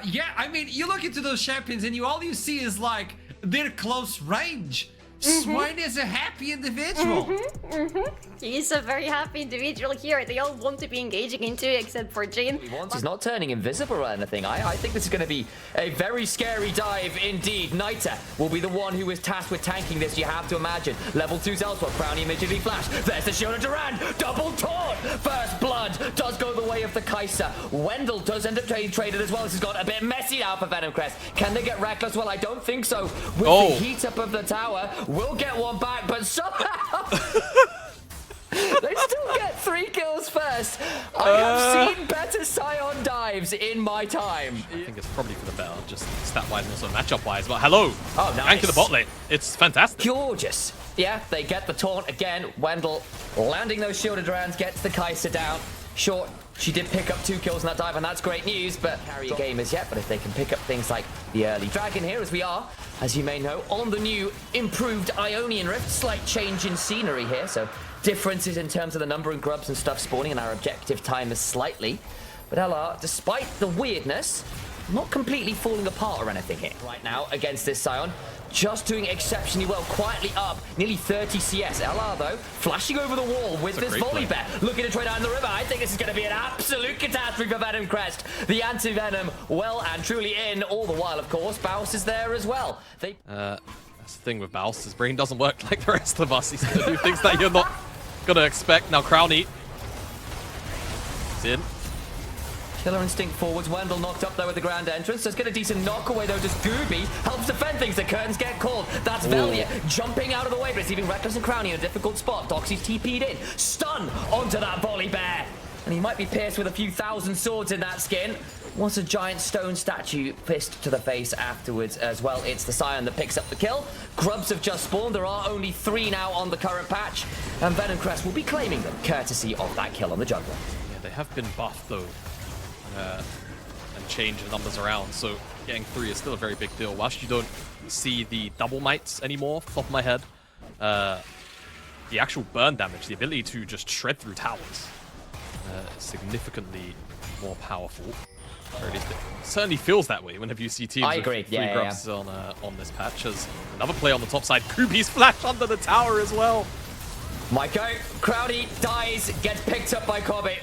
Yeah, I mean, you look into those champions and all you see is like their close range. Swain is a happy individual. He's a very happy individual here. They all want to be engaging into it except for Jin. He's not turning invisible or anything. I think this is going to be a very scary dive indeed. Nita will be the one who is tasked with tanking this, you have to imagine. Level 2's elsewhere. Brownie immediately flash. There's the shield of Duran. Double taunt. First blood does go the way of the Kai'Sa. Wendell does end up getting traded as well. This has got a bit messy now for Venomcrest. Can they get reckless? Well, I don't think so. With the heat up of the tower, we'll get one back, but somehow... They still get 3 kills first. I have seen better Scion dives in my time. I think it's probably for the better, just stat-wise and also matchup-wise. But hello, nice. Anchor the bot lane. It's fantastic. Gorgeous. Yeah, they get the taunt again. Wendell landing those shielded Durans, gets the Kai'Sa down. Sure, she did pick up 2 kills in that dive, and that's great news, but carry a game as yet. But if they can pick up things like the early dragon here, as we are, as you may know, on the new improved Ionian Rift, slight change in scenery here, so differences in terms of the number of grubs and stuff spawning, and our objective time is slightly. But LR, despite the weirdness, not completely falling apart or anything here right now against this Scion. Just doing exceptionally well, quietly up, nearly 30 CS. LR, though, flashing over the wall with this volley bet, looking to trade out in the river. I think this is going to be an absolute catastrophe for Venomcrest. The anti-venom well and truly in, all the while, of course. Baus is there as well. That's the thing with Baus. His brain doesn't work like the rest of us. He's going to do things that you're not going to expect. Now, Crownie is in. Killer instinct forwards. Wendell knocked up there with the grand entrance. Let's get a decent knock away though. Just Gooby helps defend things. The curtains get called. That's Velia jumping out of the way, but it's leaving Reckless and Crownie in a difficult spot. Doxy's TP'd in. Stun onto that volley bear. And he might be pierced with a few thousand swords in that skin. Wants a giant stone statue fist to the face afterwards as well. It's the Scion that picks up the kill. Grubs have just spawned. There are only 3 now on the current patch. And Venomcrest will be claiming them, courtesy of that kill on the jungler. Yeah, they have been buffed though. And change the numbers around, so getting 3 is still a very big deal. Whilst you don't see the double mites anymore, off the top of my head, the actual burn damage, the ability to just shred through towers, is significantly more powerful. Or at least it certainly feels that way whenever you see teams with 3 grubs on this patch. As another play on the top side, Kubi's flash under the tower as well. Maiko, Crowdy dies, gets picked up by Kobe.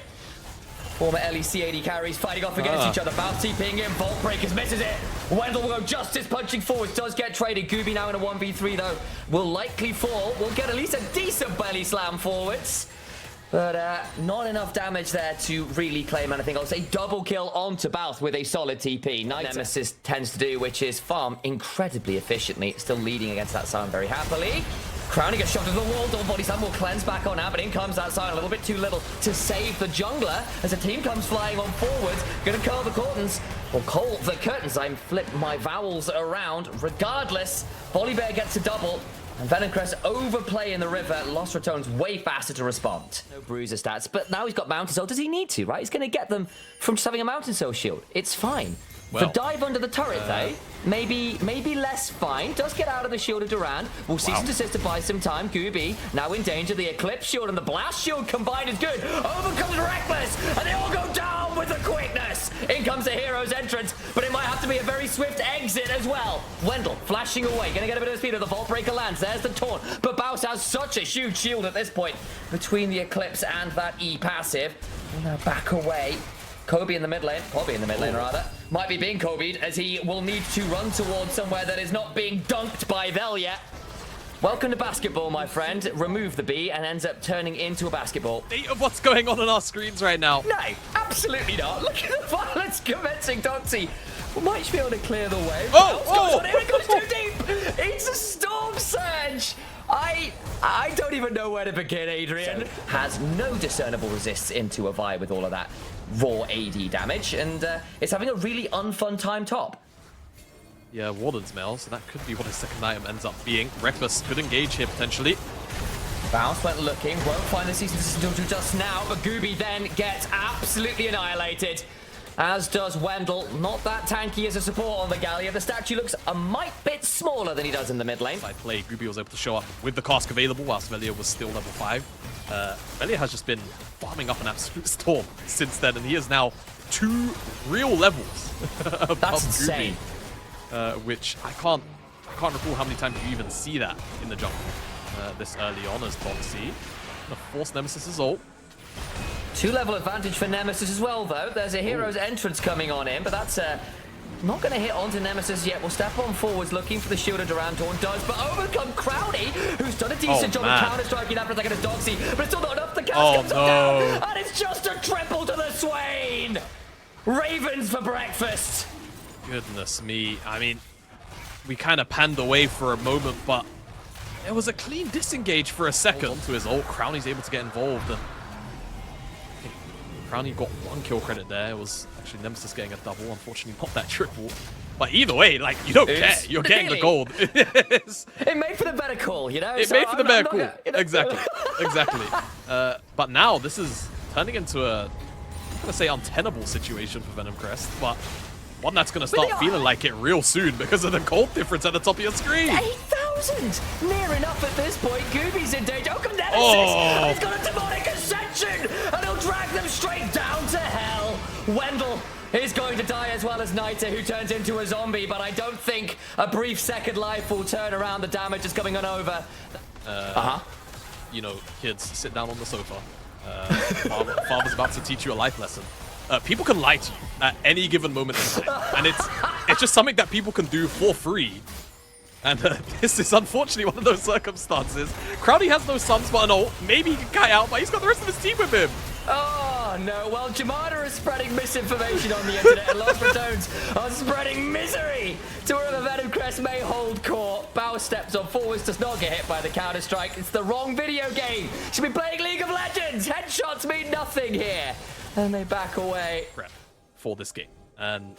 Former LEC AD carries fighting off against each other. Bounty ping in, Vault Breakers misses it. Wendell will go justice punching forwards, does get traded. Gooby now in a 1v3 though, will likely fall. We'll get at least a decent belly slam forwards. But not enough damage there to really claim anything. I'll say double kill onto Balth with a solid TP. Nemesis tends to do, which is farm incredibly efficiently. Still leading against that Scion very happily. Crownie gets shot to the wall. Double body slam will cleanse back on out, but in comes that Scion a little bit too little to save the jungler as the team comes flying on forwards. Gonna curl the curtains, or call the curtains. I flip my vowels around. Regardless, Volibear gets a double. And Venomcrest overplay in the river. Los Ratones way faster to respond. No bruiser stats, but now he's got Mountain Soul. Does he need to, right? He's going to get them from just having a Mountain Soul shield. It's fine. Well, the dive under the turret, though, maybe less fine. Does get out of the shield of Duran. We'll cease and desist to buy some time. Gooby now in danger. The Eclipse shield and the Blast shield combined is good. Overcomes Reckless, and they all go down with the quickness. In comes the hero's entrance, but it might have to be a very swift exit as well. Wendell flashing away. Gonna get a bit of speed as the Vault Breaker lands. There's the taunt, but Baus has such a huge shield at this point between the Eclipse and that E passive. We'll now back away. Kobe in the mid lane, Kobe in the mid lane rather, might be being Kobe'd as he will need to run towards somewhere that is not being dunked by Velia. Welcome to basketball, my friend. Remove the B and ends up turning into a basketball. Of what's going on our screens right now. No, absolutely not. Look at the violence commencing Doxy. We might just be able to clear the way. It goes too deep. It's a storm surge. I don't even know where to begin, Adrian. Has no discernible resists into a Vi with all of that raw AD damage, and it's having a really unfun time top. Yeah, Warden's Mail, so that could be what his second item ends up being. Reckless could engage here potentially. Bounce went looking, won't find the season until just now, but Gooby then gets absolutely annihilated. As does Wendell. Not that tanky as a support on the Gallia. The statue looks a mite bit smaller than he does in the mid lane. Side play, Gooby was able to show up with the cask available whilst Velia was still level 5. Velia has just been farming up an absolute storm since then, and he is now 2 real levels above That's Gooby, insane. which I can't recall how many times you even see that in the jungle this early on as Doxy gonna force Nemesis's ult. 2-level advantage for Nemesis as well, though. There's a hero's entrance coming on in, but that's not going to hit onto Nemesis yet. We'll step on forwards, looking for the shielded around. Dawn does, but overcome Crowdy, who's done a decent job of counter-striking after a second as Doxy, but it's still not enough. The cast comes down, and it's just a triple to the Swain. Ravens for breakfast. Goodness me. I mean, we kind of panned away for a moment, but it was a clean disengage for a second. Onto his ult, Crowny's able to get involved, and I think Crowny got 1 kill credit there. It was actually Nemesis getting a double, unfortunately not that triple. But either way, like, you don't care. You're getting the gold. It made for the better call, you know? It made for the better call. Exactly. Exactly. But now this is turning into a, I'm going to say, untenable situation for Venomcrest, but one that's going to start feeling like it real soon because of the gold difference at the top of your screen. 8,000! Near enough at this point. Gooby's in danger. Oh, come Nemesis! He's got a demonic ascension! And he'll drag them straight down to hell. Wendell is going to die as well as Nita, who turns into a zombie, but I don't think a brief second life will turn around. The damage is coming on over. You know, kids, sit down on the sofa. Father's about to teach you a life lesson. People can lie to you at any given moment in time, and it's just something that people can do for free. And this is unfortunately one of those circumstances. Crowdy has no sunspot and ult. Maybe he can kite out, but he's got the rest of his team with him. Oh, no. Well, Jamada is spreading misinformation on the internet, and Los Ratones are spreading misery to wherever Venomcrest may hold court. Bao steps on forwards, does not get hit by the counter-strike. It's the wrong video game. Should be playing League of Legends. Headshots mean nothing here. And they back away. Prep for this game. And,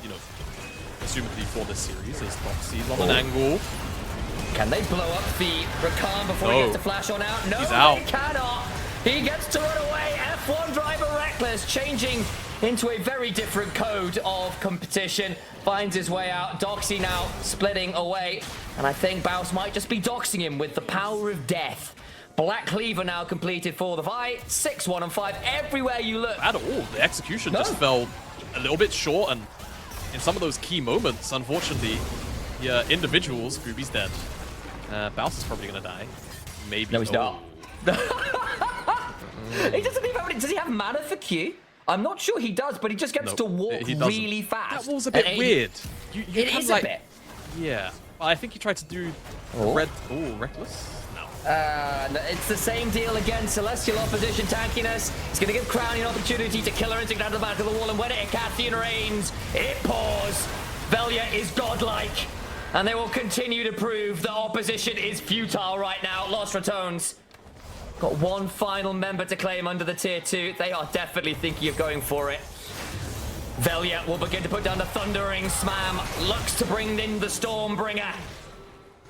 you know, assumedly for this series, as Doxy's on an angle. Can they blow up the Rakan before he gets to flash on out? No, he's out. They cannot. He gets to run away. F1 driver Reckless changing into a very different code of competition. Finds his way out. Doxy now splitting away. And I think Baus might just be doxing him with the power of death. Black Cleaver now completed for the fight. 6-1 and 5 everywhere you look. At all, the execution just fell a little bit short, and in some of those key moments, unfortunately, the individuals, Gooby's dead. Baus is probably gonna die. Maybe. No, he's not. He doesn't even have any. Does he have mana for Q? I'm not sure he does, but he just gets to walk really fast. That was a bit weird. It is a bit. Yeah. I think he tried to do Reckless? No. It's the same deal again. Celestial opposition tankiness. It's going to give Crowny an opportunity to kill her and to get out the back of the wall. And when it hit Cathian Reigns, it pours. Velia is godlike. And they will continue to prove that opposition is futile right now. Los Ratones got one final member to claim under the tier 2. They are definitely thinking of going for it. Velia will begin to put down the thundering Smam. Looks to bring in the Stormbringer.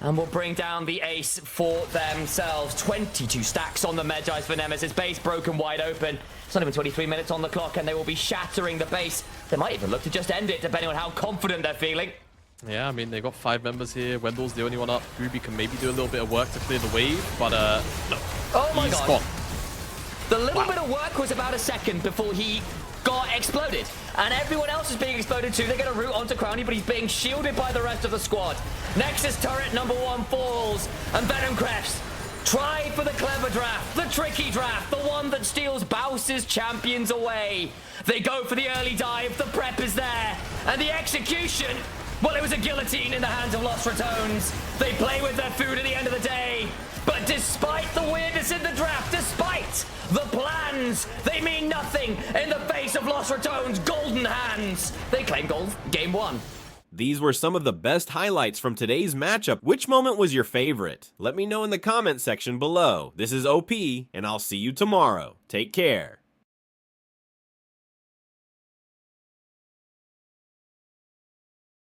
And will bring down the ace for themselves. 22 stacks on the Medjai's for Nemesis. Base broken wide open. It's not even 23 minutes on the clock, and they will be shattering the base. They might even look to just end it, depending on how confident they're feeling. Yeah, I mean, they've got 5 members here. Wendell's the only one up. Gooby can maybe do a little bit of work to clear the wave, but no. Oh my God. Gone. The little bit of work was about a second before he got exploded. And everyone else is being exploded too. They're going to root onto Crowny, but he's being shielded by the rest of the squad. Nexus turret number 1 falls. And Venomcrest try for the clever draft, the tricky draft, the one that steals Baus's champions away. They go for the early dive. The prep is there. And the execution, well, it was a guillotine in the hands of Los Ratones. They play with their food at the end of the day. But despite the weirdness in the draft, despite the plans, they mean nothing in the face of Los Ratones' golden hands. They claim gold, game 1. These were some of the best highlights from today's matchup. Which moment was your favorite? Let me know in the comment section below. This is OP, and I'll see you tomorrow. Take care.